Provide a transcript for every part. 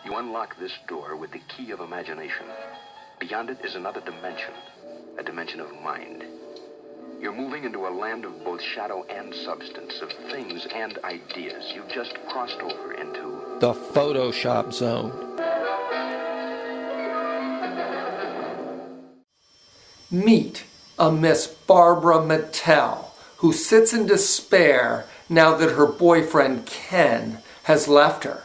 You unlock this door with the key of imagination. Beyond it is another dimension, a dimension of mind. You're moving into a land of both shadow and substance, of things and ideas. You've just crossed over into the Photoshop zone. Meet a Miss Barbara Mattel, who sits in despair now that her boyfriend Ken has left her.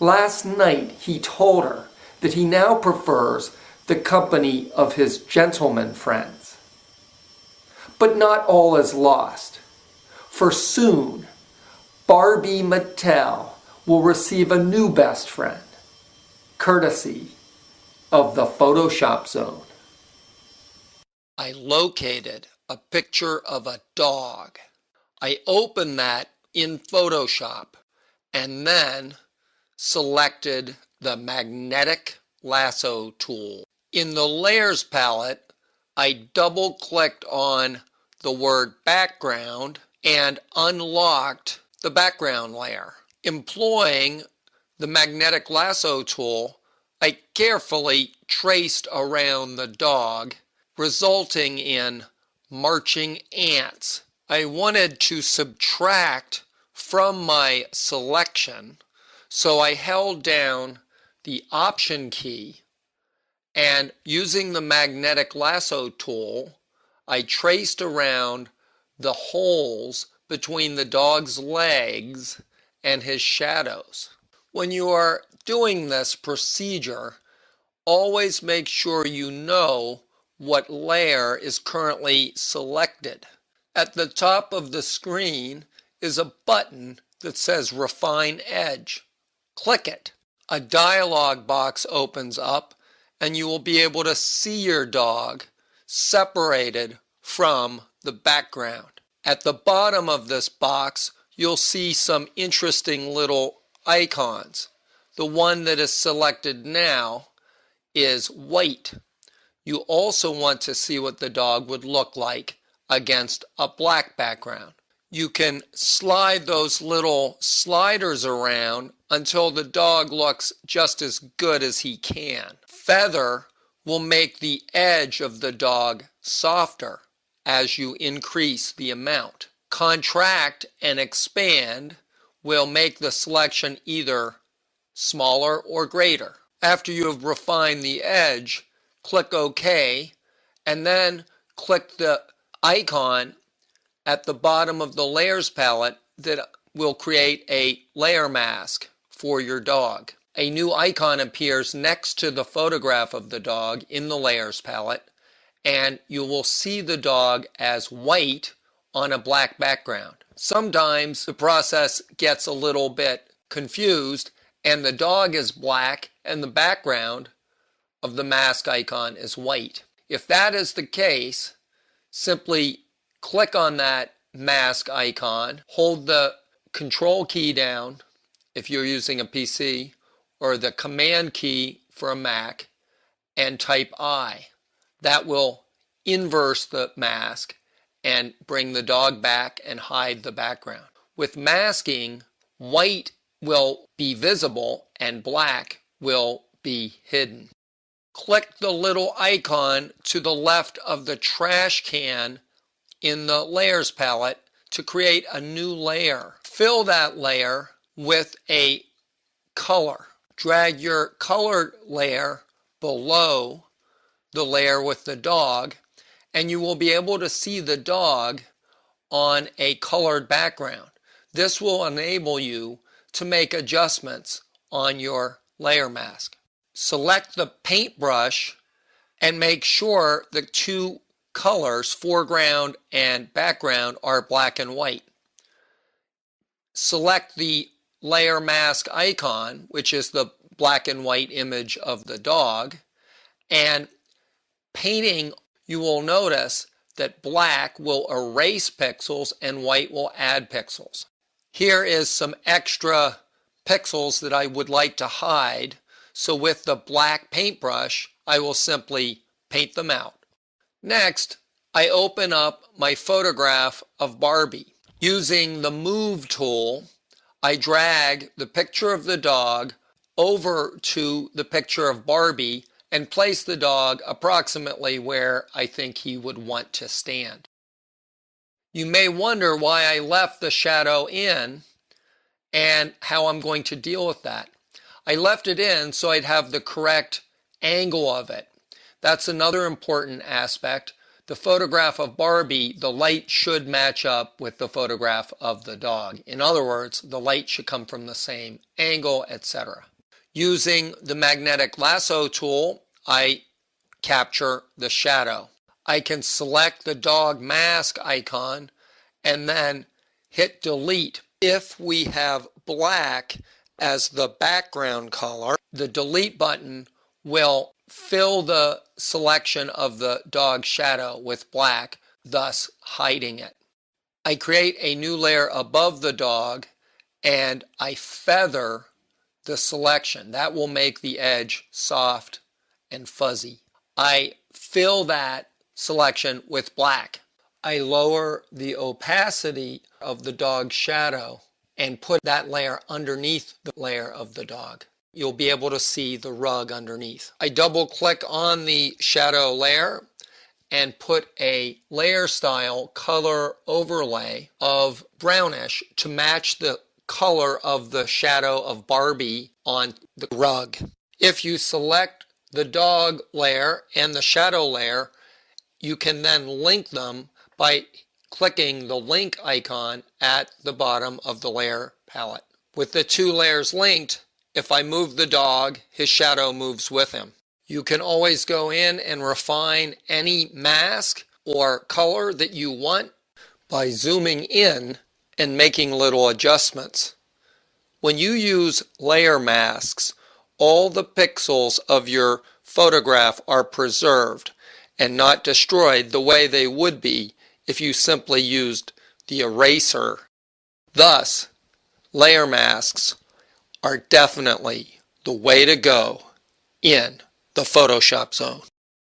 Last night he told her that he now prefers the company of his gentleman friends. But not all is lost, for soon Barbie Mattel will receive a new best friend, courtesy of the Photoshop zone. I located a picture of a dog. I opened that in Photoshop and then selected the magnetic lasso tool. In the layers palette, I double-clicked on the word background and unlocked the background layer. Employing the magnetic lasso tool, I carefully traced around the dog, resulting in marching ants. I wanted to subtract from my selection, so I held down the Option key, and using the magnetic lasso tool, I traced around the holes between the dog's legs and his shadows. When you are doing this procedure, always make sure you know what layer is currently selected. At the top of the screen is a button that says Refine Edge. Click it. A dialog box opens up and you will be able to see your dog separated from the background. At the bottom of this box, you'll see some interesting little icons. The one that is selected now is white. You also want to see what the dog would look like against a black background. You can slide those little sliders around until the dog looks just as good as he can. Feather will make the edge of the dog softer as you increase the amount. Contract and expand will make the selection either smaller or greater. After you have refined the edge, click OK, and then click the icon at the bottom of the layers palette that will create a layer mask for your dog. A new icon appears next to the photograph of the dog in the layers palette, and you will see the dog as white on a black background. Sometimes the process gets a little bit confused and the dog is black and the background of the mask icon is white. If that is the case, simply click on that mask icon, hold the Control key down if you're using a PC, or the Command key for a Mac, and type I. That will inverse the mask and bring the dog back and hide the background. With masking, white will be visible and black will be hidden. Click the little icon to the left of the trash can in the layers palette to create a new layer. Fill that layer with a color. Drag your colored layer below the layer with the dog, and you will be able to see the dog on a colored background. This will enable you to make adjustments on your layer mask. Select the paintbrush and make sure the two colors, foreground and background, are black and white. Select the layer mask icon, which is the black and white image of the dog, and painting, you will notice that black will erase pixels and white will add pixels. Here is some extra pixels that I would like to hide, so with the black paintbrush, I will simply paint them out. Next, I open up my photograph of Barbie. Using the Move tool, I drag the picture of the dog over to the picture of Barbie and place the dog approximately where I think he would want to stand. You may wonder why I left the shadow in and how I'm going to deal with that. I left it in so I'd have the correct angle of it. That's another important aspect. The photograph of Barbie, the light should match up with the photograph of the dog. In other words, the light should come from the same angle, etc. Using the magnetic lasso tool, I capture the shadow. I can select the dog mask icon and then hit delete. If we have black as the background color, the delete button will fill the selection of the dog shadow with black, thus hiding it. I create a new layer above the dog and I feather the selection. That will make the edge soft and fuzzy. I fill that selection with black. I lower the opacity of the dog's shadow and put that layer underneath the layer of the dog. You'll be able to see the rug underneath. I double click on the shadow layer and put a layer style color overlay of brownish to match the color of the shadow of Barbie on the rug. If you select the dog layer and the shadow layer, you can then link them by clicking the link icon at the bottom of the layer palette. With the two layers linked, if I move the dog, his shadow moves with him. You can always go in and refine any mask or color that you want by zooming in and making little adjustments. When you use layer masks, all the pixels of your photograph are preserved and not destroyed the way they would be if you simply used the eraser. Thus, layer masks are definitely the way to go in the Photoshop zone.